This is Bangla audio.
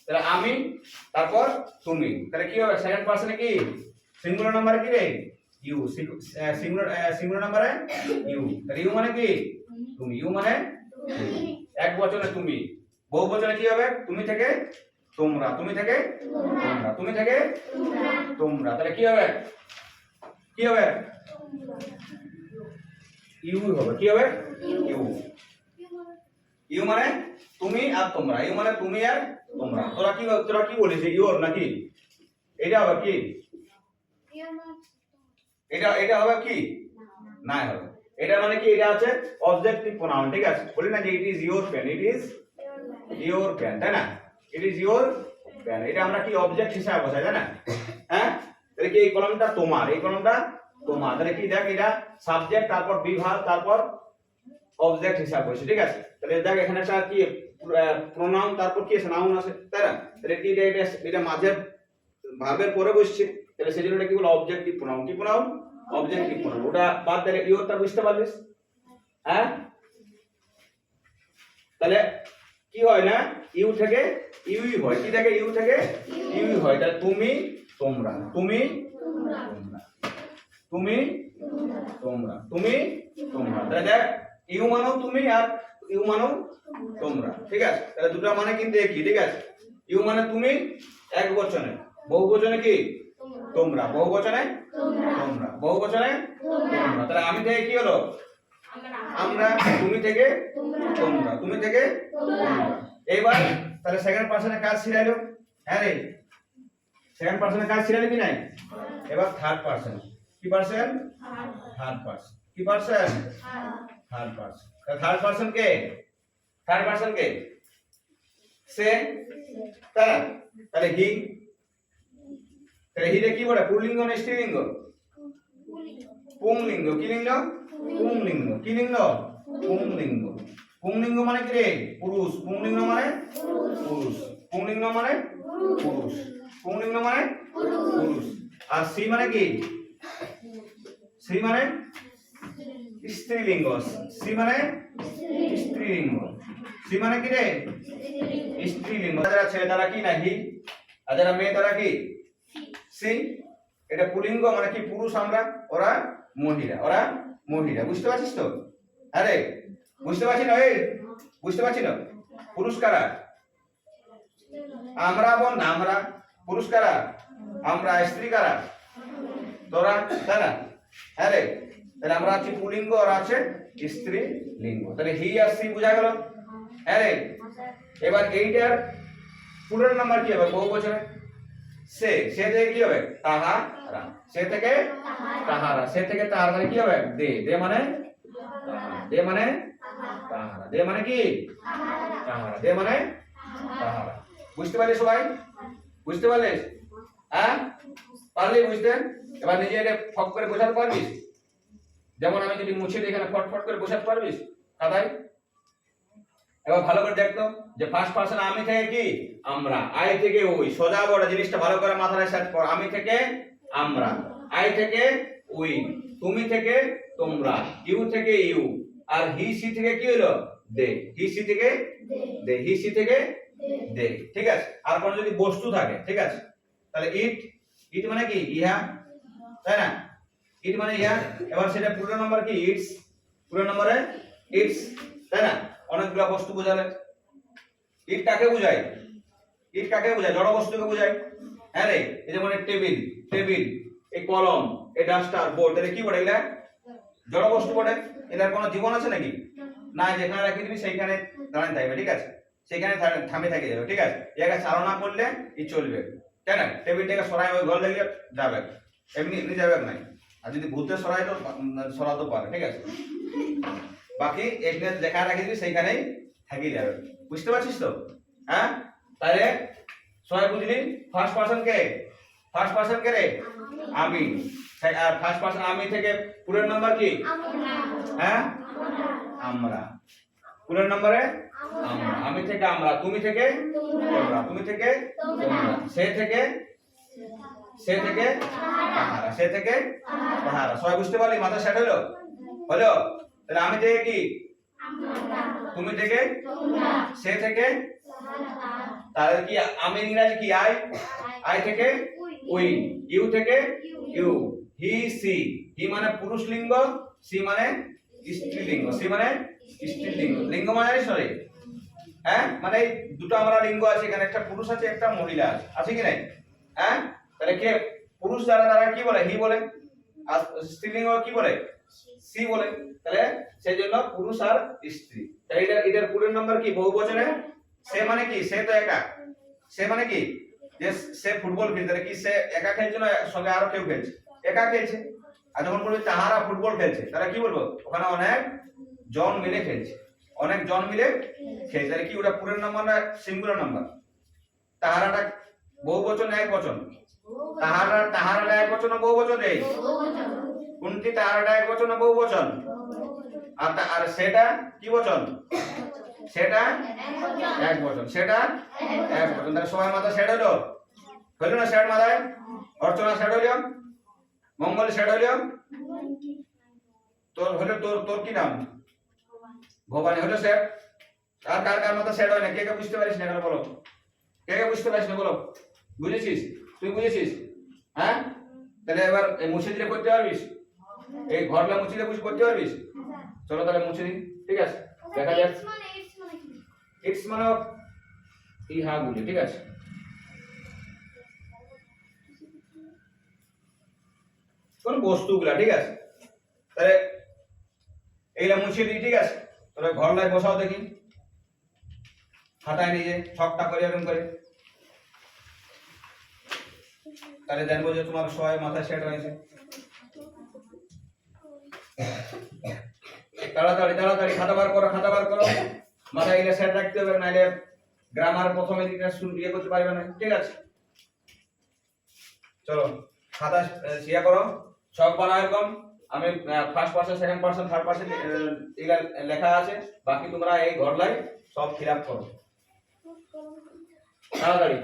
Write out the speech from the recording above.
তাহলে আমি তারপর তুমি, তাহলে কি হবে সেকেন্ড পারসনে কি সিঙ্গুলার নাম্বারে কি রে ইউ, সিঙ্গুলার নাম্বারে ইউ, তাহলে ইউ মানে কি তুমি, ইউ মানে এক বচনে তুমি, বহু বচনে কি হবে তুমি থেকে তোমরা, তুমি থেকে তোমরা, তুমি থেকে তোমরা, তাহলে কি হবে কি হবে ইউ হবে, কি হবে ইউ, ইউ মানে তুমি আর তোমরা, ইউ মানে তুমি আর তোমরা। তোরা কি বলিস ইউর নাকি এটা হবে কি এটা হবে কি না হবে, এটা মানে কি এটা আছে অবজেক্টিভ প্রোনাউন, ঠিক আছে, বলি না যে it is your pen, it is your pen, তাই না, ইট ইজ ইওর পেন, এটা আমরা কি অবজেক্ট হিসাবে বসাই, তাই না, হ্যাঁ, তাহলে কি এই কলমটা তোমার, এই কলমটা তোমার, তাহলে কি দেখ এটা সাবজেক্ট তারপর বিভাগ তারপর অবজেক্ট হিসাবে বসে, ঠিক আছে, তাহলে দেখ এখানে একটা কি প্রোনাউন তারপর কি আছে নাউন আছে, তাই না, তাহলে কি এটা মাঝে ভার্বের পরে বসছে, তাহলে সেজন্য এটা কি বলে অবজেক্টিভ প্রোনাউন, কি প্রোনাউন অবজেক্টিভ প্রোনাউন, ওটা বাদ দিলে ইওরটা বুঝতে পারলিস, হ্যাঁ, তাহলে কি হয় না ইউ থেকে ইউই হয়, কি থেকে ইউ থেকে ইউই হয়, তাহলে তুমি তোমরা, তুমি তোমরা, তুমি তোমরা, তুমি তোমরা, তাহলে দেখ ইউ মানো তুমি আর ইউ মানো তোমরা, ঠিক আছে, তাহলে দুটো মানে কিন্তু একই, ঠিক আছে, ইউ মানে তুমি এক বচনে, বহু বচনে কি তোমরা, বহু বচনে তোমরা, বহু বচনে তোমরা, তাহলে আমি থেকে কি হলো আমরা, তুমি থেকে তোমরা, তুমি থেকে তোমরা। এবার তাহলে সেকেন্ড পারসনের কাজ ছিড়াইলো, হ্যাঁ রে সেকেন্ড পারসনের কাজ ছিড়াইলো কি নাই, এবার থার্ড পারসন, কি পারসন থার্ড পারসন, কি person third person, third person কে, থার্ড পারসন কে সে, তাহলে হি, তাহলে হি রে কি বলে পুল্লিঙ্গ না স্ত্রীলিঙ্গ, পুংলিঙ্গ, কি লিঙ্গ পুংলিঙ্গ, কি লিঙ্গ পুংলিঙ্গ, পুংলিঙ্গ মানে কি রে পুরুষ, পুংলিঙ্গ মানে পুরুষ, পুংলিঙ্গ মানে পুরুষ, পুংলিঙ্গ মানে পুরুষ, আর সি মানে কি সি মানে স্ত্রীলিঙ্গ, সি মানে স্ত্রীলিঙ্গ, সি মানে কি রে স্ত্রীলিঙ্গ, যারা ছেলে তারা কি না হি, আর যারা মেয়ে তারা কি সি, এটা পুলিঙ্গ মানে কি পুরুষ আমরা, ওরা মহিলা, ওরা মহিলা, বুঝতে পারছিস তো, আরে বুঝতে পারছিস না, এই বুঝতে পারছিস না, পুরুষ কারা আমরা, বোন আমরা, পুরুষ কারা আমরা, স্ত্রী কারা তোরা, তাই না, আরে তাহলে আমরা আছি পুলিঙ্গ আর আছে স্ত্রী লিঙ্গ, তাহলে হি আর সি বোঝা গেল, আরে এবার এইটার পুরো নাম্বার কি হবে বহু বচনে সে, সে থেকে কি হবে তাহারা, সে থেকে তাহারা, সে থেকে তাহারা, মানে কি হবে দে, দে মানে দে মানে তাহারা, দে মানে কি তাহারা, দে মানে তাহারা, বুঝতে পারলি সবাই, বুঝতে পারলিস, হ্যাঁ পারলি বুঝতে, এবার নিজে এটা ফট করে বোঝাতে পারবিস, যেমন আমি যদি মুছে দিই এখানে ফট করে বোঝাতে পারবিস খাতায়, এবার ভালো করে দেখতো যে ফার্স্ট পারসন আমি থেকে কি আমরা, আই থেকে ওই, সোজা বড় জিনিসটা ভালো করে মাথায় সেট কর, আমি থেকে আমরা, আই থেকে উই, তুমি থেকে তোমরা, ইউ থেকে ইউ, আর হি সি থেকে কি হলো দে, হি সি থেকে দে, হি সি থেকে দে, ঠিক আছে, আর কোন যদি বস্তু থাকে, ঠিক আছে, তাহলে ইট, ইট মানে কি ইহা, তাই না, ইট মানে ইহা, এবার সেটা পুরো নাম্বার কি ইটস, পুরো নম্বরে ইটস, তাই না, অনেকগুলো বস্তু বোঝালে, ইট কাকে বোঝায়, ইট কাকে বোঝায় জড় বস্তুকে বোঝায়, হ্যাঁ রে, এই যেমন টেবিল, টেবিল, এই কলম, এই ডাস্টার, বোর্ড, এটা কি বলে, এগুলা জড় বস্তু বলে, এটার কোনো জীবন আছে নাকি না, যেখানে রাখি দিবি সেইখানে দাঁড়ায় থাকবে, ঠিক আছে, সেইখানে থামে থেকে যাবে, ঠিক আছে, এটাকে চালনা করলে ই চলবে, তাই না, টেবিলটাকে সরাই ওই ঘর লেগে যাবে, এমনি এমনি যাবে না, আর যদি ভূতে সরাই তো সরাতে পারে, ঠিক আছে, বাকি এখানে যেখানে রাখি দিবি সেইখানেই থাকি যাবে, বুঝতে পারছিস তো, হ্যাঁ, তাহলে সবাই বুঝলি ফার্স্ট পারসন কে, ফার্স্ট পারসন কে রে আমি, আর ফার্স্ট পারসন আমি থেকে পুরো নাম্বার কি হ্যাঁ আমরা, পুরো নম্বরে আমরা, আমি থেকে আমরা, তুমি থেকে তোমরা, তুমি থেকে তোমরা, সে থেকে তাহারা, সে থেকে তাহারা, সবাই বুঝতে পারলি, মাথা সেট হলো, হলো, তাহলে আমি থেকে কি তুমি থেকে সে থেকে তাহলে কি আমের ইংরেজি কি আই, আই থেকে উই, ইউ থেকে ইউ, হি সি, হি মানে পুরুষ লিঙ্গ, সি মানে স্ত্রীলিঙ্গ, সি মানে স্ত্রীলিঙ্গ, লিঙ্গ মানে জানিস রে, হ্যাঁ মানে এই দুটো আমরা লিঙ্গ আছে, এখানে একটা পুরুষ আছে একটা মহিলা আছে, আছে কি নাই? হ্যাঁ তাহলে কে পুরুষ যারা তারা কি বলে হি বলে, আর স্ত্রীলিঙ্গ কি বলে সি বলে, তাহলে সেই জন্য পুরুষ আর স্ত্রী। তাহলে এটার পুরো নাম্বার কি বহুবচনে, সে মানে কি সে তো একা, সে মানে কি যে সে ফুটবল খেলছে, তাহলে কি সে একা খেলছে না সঙ্গে আরো কেউ খেলছে, একা খেলছে। আর যখন বলবি তাহারা ফুটবল খেলছে, তাহলে কি বলবো ওখানে অনেক জন মিলে খেলছে, অনেক জন মিলে খেলছে, তাহলে কি ওটা পুরো নাম্বার না সিঙ্গুলার নাম্বার? তাহারাটা বহুবচন না একবচন? তাহারাটা একবচন না বহুবচন? এই কোনটি তাহারাটা একবচন না বহুবচন? আর সেটা কি বচন? সেটা একবচন, সেটা একবচন। তাহলে সবাই মাথা সেট হলো, হলো না সেট মাথায়? অর্চনা সেট হইল, মঙ্গল সেট হইল, তোর হলো তোর কি নাম? ভবানী হলো সেট। আর কার কার মাথা সেট হয় না? কে কে বুঝতে পারিস না এখন বলো, কে কে বুঝতে পারিস না বলো? বুঝেছিস? তুই বুঝেছিস? হ্যাঁ তাহলে এবার মুছে দিলে করতে পারবিস? এই ঘরলা মুছে দিলে করতে পারবিস? চলো তাহলে মুছে দিই, ঠিক আছে? দেখা যাক ইটস মানে ইহা গুলি, ঠিক আছে? কোন বস্তুগুলা, ঠিক আছে? তাহলে এইটা মুছে দিই, ঠিক আছে? তাহলে ঘরলায় বসাও দেখি, খাতায় নিজে ছকটা করে এরকম করে, তাহলে জানবো যে তোমার সবাই মাথায় সেট হয়েছে। তাড়াতাড়ি তাড়াতাড়ি খাতা বার করো, খাতা বার করো, মাথায় এটা সেট রাখতে হবে, নাহলে গ্রামার প্রথমে দিকটা শুরু দিয়ে করতে পারবে না, ঠিক আছে? চলো খাতা শেয়ার করো, ছক বানাও এরকম। আমি first person, second person, third person এগুলা লেখা আছে, বাকি তোমরা এই ঘরলাই সব ফিল আপ করো তাড়াতাড়ি।